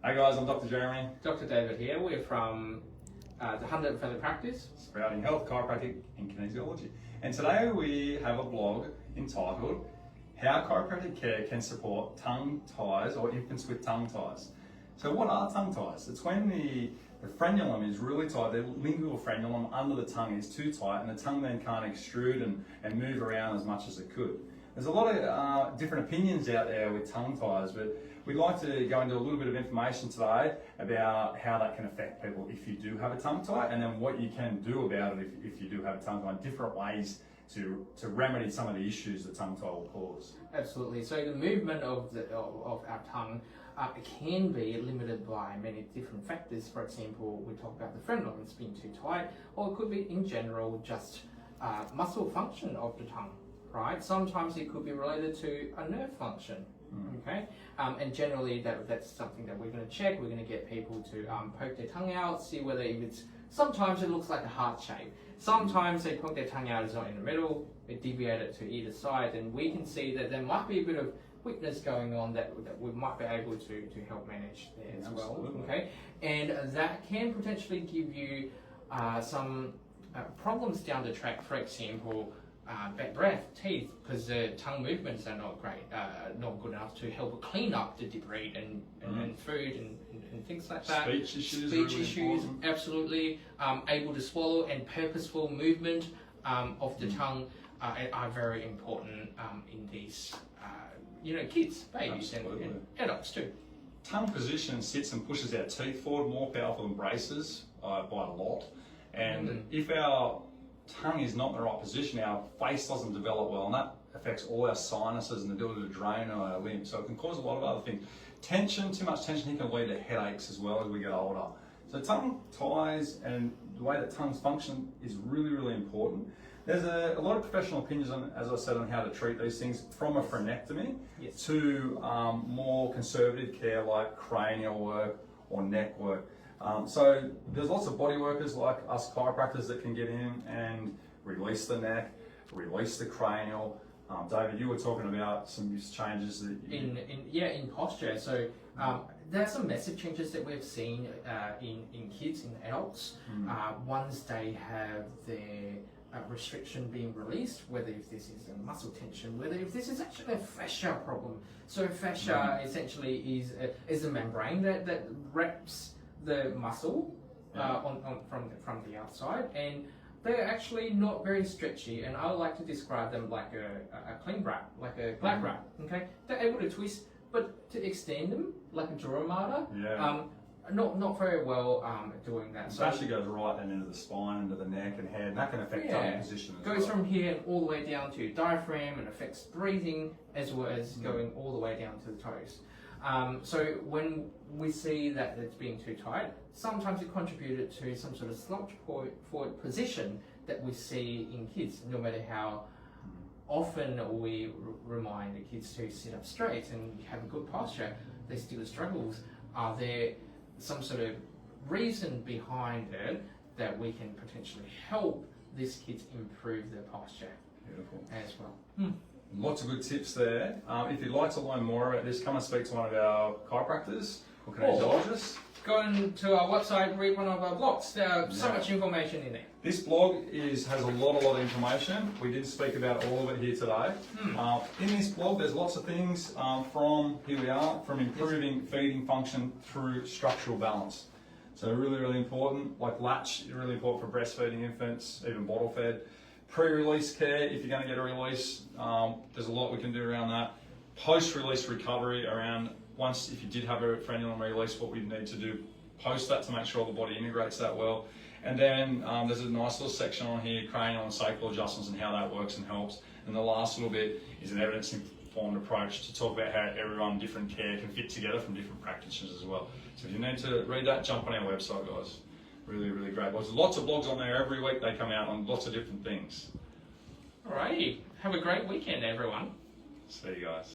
Hey guys, I'm Dr. Jeremy. Dr. David here. We're from the 100 Family Practice. Sprouting Health, Chiropractic and Kinesiology. And today we have a blog entitled How Chiropractic Care Can Support Tongue Ties or Infants with Tongue Ties. So what are tongue ties? It's when the frenulum is really tight, the lingual frenulum under the tongue is too tight and the tongue then can't extrude and move around as much as it could. There's a lot of different opinions out there with tongue ties, but we'd like to go into a little bit of information today about how that can affect people if you do have a tongue tie, and then what you can do about it if you do have a tongue tie, different ways to remedy some of the issues that tongue tie will cause. Absolutely. So the movement of our tongue can be limited by many different factors. For example, we talk about the frenulum, it's being too tight, or it could be in general just muscle function of the tongue, right? Sometimes it could be related to a nerve function. Okay, and generally that's something that we're going to check. We're going to get people to poke their tongue out, see whether if it's, sometimes it looks like a heart shape. Sometimes they poke their tongue out, it's not in the middle, they deviate it to either side, and we can see that there might be a bit of weakness going on that we might be able to help manage there as well. Okay, and that can potentially give you some problems down the track. For example, bad breath, teeth, because the tongue movements are not great, not good enough to help clean up the debris and food and things like that. Speech issues, absolutely. Able to swallow and purposeful movement of the tongue are very important in these, kids, babies, and adults too. Tongue position sits and pushes our teeth forward, more powerful than braces by a lot. And if our tongue is not in the right position, our face doesn't develop well, and that affects all our sinuses and the ability to drain our limbs. So it can cause a lot of other things. Tension, too much tension can lead to headaches as well as we get older. So tongue ties and the way that tongues function is really, really important. There's a lot of professional opinions on, as I said, on how to treat these things, from a frenectomy to more conservative care like cranial work or neck work. So there's lots of body workers like us chiropractors that can get in and release the neck, release the cranial. David, you were talking about some changes that in posture. So there's some massive changes that we've seen in kids, in adults. Once they have their restriction being released, whether if this is a muscle tension, whether if this is actually a fascia problem. So fascia essentially is a membrane that wraps the muscle from the outside, and they're actually not very stretchy, and I like to describe them like a cling wrap, like a glad wrap. Okay, they're able to twist, but to extend them like a dura mater, not very well doing that. So it actually goes right then into the spine, into the neck and head, and that can affect tongue position as goes from here and all the way down to diaphragm, and affects breathing as well as going all the way down to the toes. So when we see that it's being too tight, sometimes it contributed to some sort of slouch forward position that we see in kids. No matter how often we remind the kids to sit up straight and have a good posture, they still struggle. Are there some sort of reason behind it that we can potentially help these kids improve their posture? Beautiful. As well. Lots of good tips there. If you'd like to learn more about this, come and speak to one of our chiropractors or kinesiologists. Go into our website, read one of our blogs. There's so much information in there. This blog has a lot of information. We did speak about all of it here today. In this blog, there's lots of things from improving feeding function through structural balance. So really important, like latch, really important for breastfeeding infants, even bottle fed. Pre-release care, if you're going to get a release, there's a lot we can do around that. Post-release recovery around if you did have a frenulum release, what we need to do post that to make sure the body integrates that well. And then there's a nice little section on here, cranial and sacral adjustments and how that works and helps. And the last little bit is an evidence-informed approach to talk about how everyone, different care can fit together from different practitioners as well. So if you need to read that, jump on our website, guys. Really great blogs. There's lots of blogs on there every week. They come out on lots of different things. Alrighty, have a great weekend, everyone. See you guys.